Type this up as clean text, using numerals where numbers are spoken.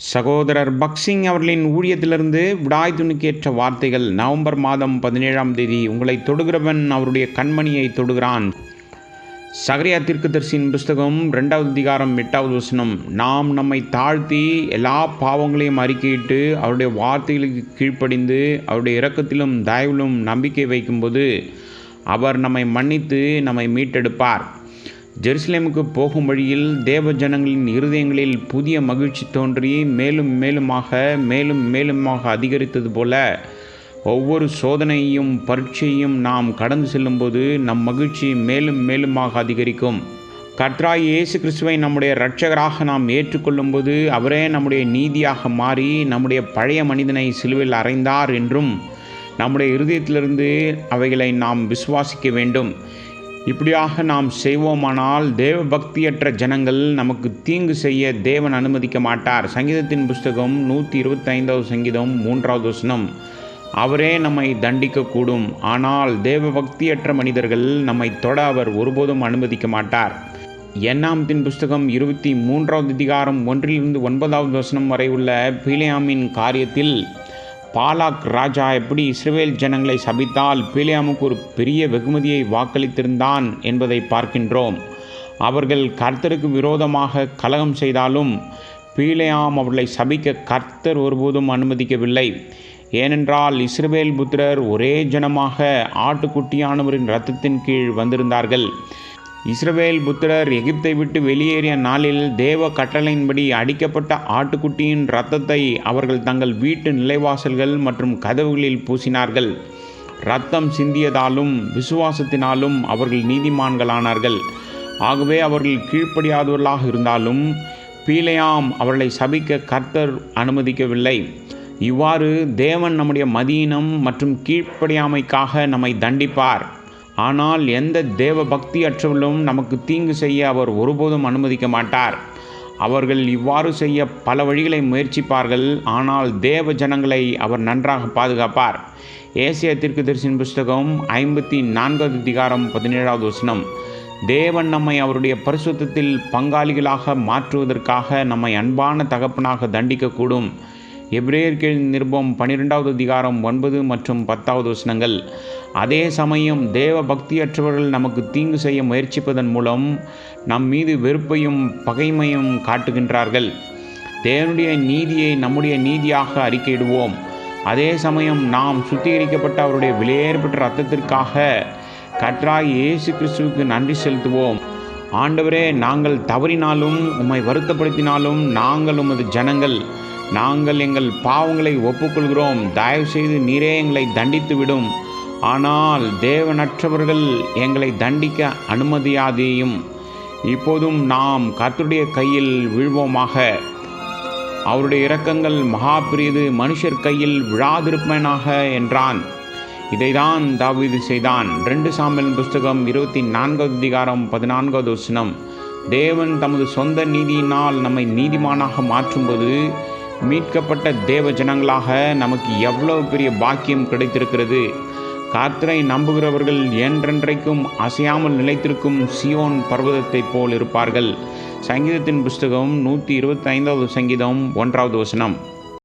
சகோதரர் பக்சிங் அவர்களின் ஊழியத்திலிருந்து விடாய் துணிக்கேற்ற வார்த்தைகள். நவம்பர் மாதம் 17ஆம் தேதி. உங்களை தொடுகிறவன் அவருடைய கண்மணியை தொடுகிறான். சகரியா தீர்க்கதரிசியின் புஸ்தகம் 2வது அதிகாரம் 8வது வசனம். நாம் நம்மை தாழ்த்தி எல்லா பாவங்களையும் அறிக்கையிட்டு அவருடைய வார்த்தைகளுக்கு கீழ்ப்படிந்து அவருடைய இரக்கத்திலும் தயவிலும் நம்பிக்கை வைக்கும்போது அவர் நம்மை மன்னித்து நம்மை மீட்டெடுப்பார். ஜெருசலேமுக்கு போகும் வழியில் தேவ ஜனங்களின் இருதயங்களில் புதிய மகிழ்ச்சி தோன்றி மேலும் மேலுமாக அதிகரித்தது போல ஒவ்வொரு சோதனையையும் பரீட்சையும் நாம் கடந்து செல்லும்போது நம் மகிழ்ச்சி மேலுமாக அதிகரிக்கும். கர்த்தராகிய இயேசு கிறிஸ்துவை நம்முடைய இரட்சகராக நாம் ஏற்றுக்கொள்ளும்போது அவரே நம்முடைய நீதியாக மாறி நம்முடைய பழைய மனிதனை சிலுவையில் அறைந்தார் என்றும் நம்முடைய இருதயத்திலிருந்து அவைகளை நாம் விசுவாசிக்க வேண்டும். இப்படியாக நாம் செய்வோமானால் தேவ பக்தியற்ற ஜனங்கள் நமக்கு தீங்கு செய்ய தேவன் அனுமதிக்க மாட்டார். சங்கீதத்தின் புஸ்தகம் 125வது சங்கீதம் 3வது வசனம். அவரே நம்மை தண்டிக்கக்கூடும், ஆனால் தேவ பக்தியற்ற மனிதர்கள் நம்மை தொட அவர் ஒருபோதும் அனுமதிக்க மாட்டார். என்னாமத்தின் புஸ்தகம் 23வது அதிகாரம் 1லிருந்து 9வது வசனம் வரை உள்ள பிலேயாமின் காரியத்தில் பாலாக் ராஜா எப்படி இஸ்ரவேல் ஜனங்களை சபித்தால் பிலேயாமுக்கு ஒரு பெரிய வெகுமதியை வாக்களித்திருந்தான் என்பதை பார்க்கின்றோம். அவர்கள் கர்த்தருக்கு விரோதமாக கலகம் செய்தாலும் பிலேயாம் அவர்களை சபிக்க கர்த்தர் ஒருபோதும் அனுமதிக்கவில்லை. ஏனென்றால் இஸ்ரவேல் புத்திரர் ஒரே ஜனமாக ஆட்டுக்குட்டியானவரின் இரத்தத்தின் கீழ் வந்திருந்தார்கள். இஸ்ரவேல் புத்திரர் எகிப்தை விட்டு வெளியேறிய நாளில் தேவ கட்டளையின்படி அடிக்கப்பட்ட ஆட்டுக்குட்டியின் இரத்தத்தை அவர்கள் தங்கள் வீட்டு நிலைவாசல்கள் மற்றும் கதவுகளில் பூசினார்கள். இரத்தம் சிந்தியதாலும் விசுவாசத்தினாலும் அவர்கள் நீதிமான்களானார்கள். ஆகவே அவர்கள் கீழ்ப்படியாதவர்களாக இருந்தாலும் பிலேயாம் அவர்களை சபிக்க கர்த்தர் அனுமதிக்கவில்லை. இவ்வாறு தேவன் நம்முடைய மதீனம் மற்றும் கீழ்ப்படியாமைக்காக நம்மை தண்டிப்பார். ஆனால் எந்த தேவ பக்தி அற்றவர்களும் நமக்கு தீங்கு செய்ய அவர் ஒருபோதும் அனுமதிக்க மாட்டார். அவர்கள் இவ்வாறு செய்ய பல வழிகளை முயற்சிப்பார்கள், ஆனால் தேவ ஜனங்களை அவர் நன்றாக பாதுகாப்பார். ஏசாயா தீர்க்கதரிசியின் புஸ்தகம் 54வது அதிகாரம் 17வது வசனம். தேவன் நம்மை அவருடைய பரிசுத்தத்தில் பங்காளிகளாக மாற்றுவதற்காக நம்மை அன்பான தகப்பனாக தண்டிக்கக்கூடும். எபிரேயர்கள் நிருபம் 12வது அதிகாரம் 9 மற்றும் 10வது வசனங்கள். அதே சமயம் தேவ பக்தியற்றவர்கள் நமக்கு தீங்கு செய்ய முயற்சிப்பதன் மூலம் நம் மீது வெறுப்பையும் பகைமையும் காட்டுகின்றார்கள். தேவனுடைய நீதியை நம்முடைய நீதியாக அறிக்கையிடுவோம். அதே சமயம் நாம் சுத்திகரிக்கப்பட்ட அவருடைய விலையேறப்பட்ட இரத்தத்திற்காக கர்த்தராகிய இயேசு கிறிஸ்துவுக்கு நன்றி செலுத்துவோம். ஆண்டவரே, நாங்கள் தவறினாலும் உம்மை வருத்தப்படுத்தினாலும் நாங்கள் உமது ஜனங்கள். நாங்கள் எங்கள் பாவங்களை ஒப்புக்கொள்கிறோம். தயவு செய்து நீரே எங்களை தண்டித்துவிடும். ஆனால் தேவனற்றவர்கள் எங்களை தண்டிக்க அனுமதியாதேயும். இப்போதும் நாம் கர்த்தருடைய கையில் விழுவோமாக. அவருடைய இரக்கங்கள் மகா பெரியது, மனுஷர் கையில் விழாதிருப்பேனாக என்றான். இதைதான் தாவீது செய்தான். 2 சாமுவேல் புஸ்தகம் 24வது அதிகாரம் 14வது வசனம். தேவன் தமது சொந்த நீதியினால் நம்மை நீதிமானாக மாற்றும்போது மீட்கப்பட்ட தேவ ஜனங்களாக நமக்கு எவ்வளவு பெரிய பாக்கியம் கிடைத்திருக்கிறது. கர்த்தரை நம்புகிறவர்கள் என்றென்றைக்கும் அசையாமல் நிலைத்திருக்கும் சியோன் பர்வதத்தைப் போல் இருப்பார்கள். சங்கீதத்தின் புஸ்தகம் 125வது சங்கீதம் 1வது வசனம்.